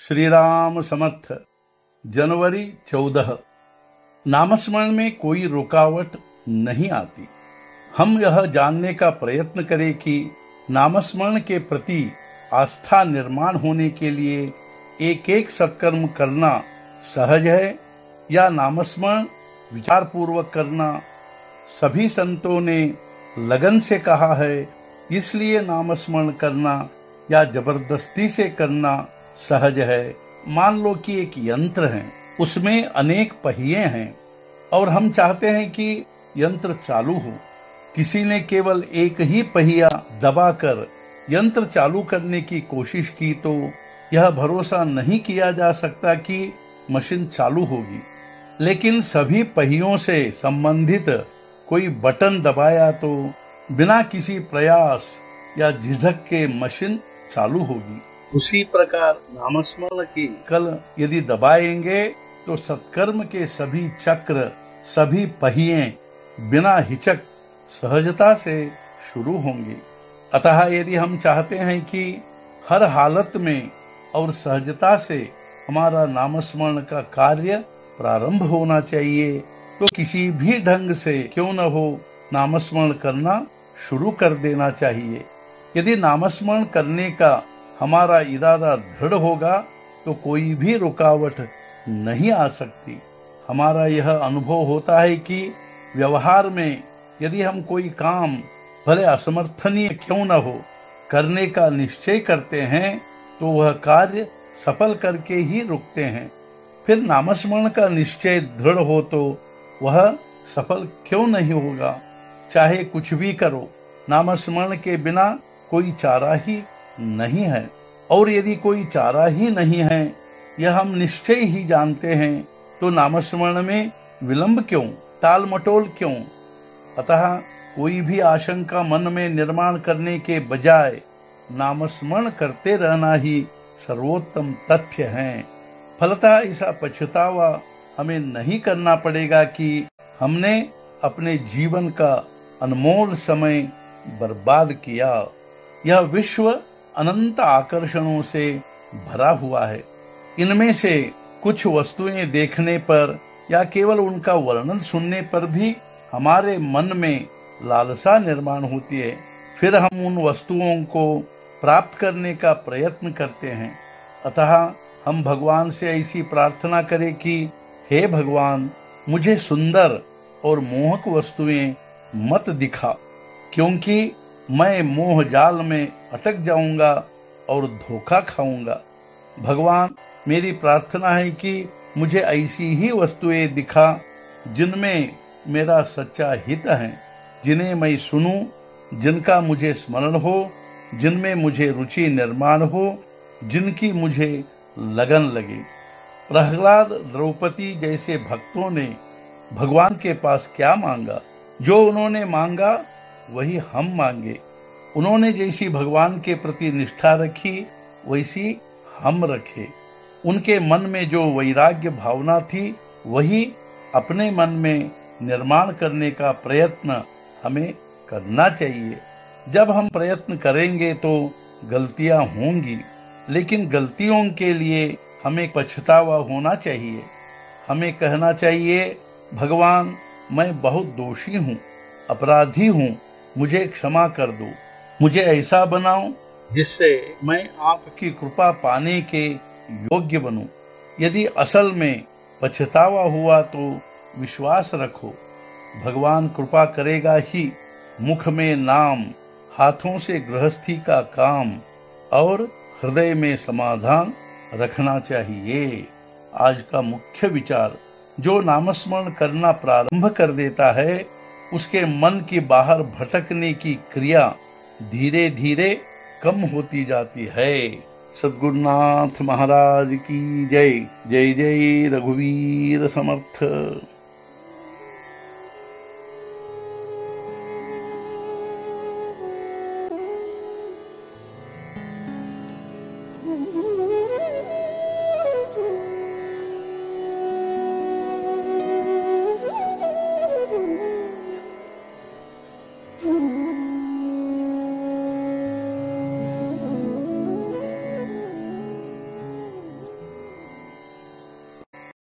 श्री राम समर्थ। जनवरी 14। नामस्मरण में कोई रुकावट नहीं आती। हम यह जानने का प्रयत्न करें कि नामस्मरण के प्रति आस्था निर्माण होने के लिए एक एक सत्कर्म करना सहज है या नामस्मरण विचार पूर्वक करना। सभी संतों ने लगन से कहा है, इसलिए नामस्मरण करना या जबरदस्ती से करना सहज है। मान लो कि एक यंत्र है, उसमें अनेक पहिए हैं और हम चाहते हैं कि यंत्र चालू हो। किसी ने केवल एक ही पहिया दबाकर यंत्र चालू करने की कोशिश की तो यह भरोसा नहीं किया जा सकता कि मशीन चालू होगी। लेकिन सभी पहियों से संबंधित कोई बटन दबाया तो बिना किसी प्रयास या झिझक के मशीन चालू होगी। उसी प्रकार नामस्मरण की कल यदि दबाएंगे तो सत्कर्म के सभी चक्र, सभी पहिए बिना हिचक सहजता से शुरू होंगे। अतः यदि हम चाहते हैं कि हर हालत में और सहजता से हमारा नामस्मरण का कार्य प्रारंभ होना चाहिए, तो किसी भी ढंग से क्यों न हो नामस्मरण करना शुरू कर देना चाहिए। यदि नामस्मरण करने का हमारा इरादा दृढ़ होगा तो कोई भी रुकावट नहीं आ सकती। हमारा यह अनुभव होता है कि व्यवहार में यदि हम कोई काम भले असमर्थनीय क्यों न हो करने का निश्चय करते हैं तो वह कार्य सफल करके ही रुकते हैं। फिर नामस्मरण का निश्चय दृढ़ हो तो वह सफल क्यों नहीं होगा। चाहे कुछ भी करो, नामस्मरण के बिना कोई चारा ही नहीं है। और यदि कोई चारा ही नहीं है, यह हम निश्चय ही जानते हैं, तो नामस्मरण में विलंब क्यों, टाल मटोल क्यों। अतः कोई भी आशंका मन में निर्माण करने के बजाय नामस्मरण करते रहना ही सर्वोत्तम तथ्य है। फलतः ऐसा पछतावा हमें नहीं करना पड़ेगा कि हमने अपने जीवन का अनमोल समय बर्बाद किया। यह विश्व अनंत आकर्षणों से भरा हुआ है। इनमें से कुछ वस्तुएं देखने पर या केवल उनका वर्णन सुनने पर भी हमारे मन में लालसा निर्माण होती है। फिर हम उन वस्तुओं को प्राप्त करने का प्रयत्न करते हैं। अतः हम भगवान से ऐसी प्रार्थना करें कि हे भगवान, मुझे सुंदर और मोहक वस्तुएं मत दिखा, क्योंकि मैं मोह जाल में अटक जाऊंगा और धोखा खाऊंगा। भगवान, मेरी प्रार्थना है कि मुझे ऐसी ही वस्तुएं दिखा जिनमें मेरा सच्चा हित है, जिन्हें मैं सुनूं, जिनका मुझे स्मरण हो, जिनमें मुझे रुचि निर्माण हो, जिनकी मुझे लगन लगे। प्रहलाद, द्रौपदी जैसे भक्तों ने भगवान के पास क्या मांगा? जो उन्होंने मांगा वही हम मांगे। उन्होंने जैसी भगवान के प्रति निष्ठा रखी वैसी हम रखे। उनके मन में जो वैराग्य भावना थी वही अपने मन में निर्माण करने का प्रयत्न हमें करना चाहिए। जब हम प्रयत्न करेंगे तो गलतियां होंगी, लेकिन गलतियों के लिए हमें पछतावा होना चाहिए। हमें कहना चाहिए, भगवान, मैं बहुत दोषी हूँ, अपराधी हूँ, मुझे क्षमा कर दो। मुझे ऐसा बनाओ जिससे मैं आपकी कृपा पाने के योग्य बनूं। यदि असल में पछतावा हुआ तो विश्वास रखो, भगवान कृपा करेगा ही। मुख में नाम, हाथों से गृहस्थी का काम और हृदय में समाधान रखना चाहिए। आज का मुख्य विचार, जो नामस्मरण करना प्रारंभ कर देता है उसके मन की बाहर भटकने की क्रिया धीरे धीरे कम होती जाती है। सद्गुरुनाथ महाराज की जय। जय जय रघुवीर समर्थ।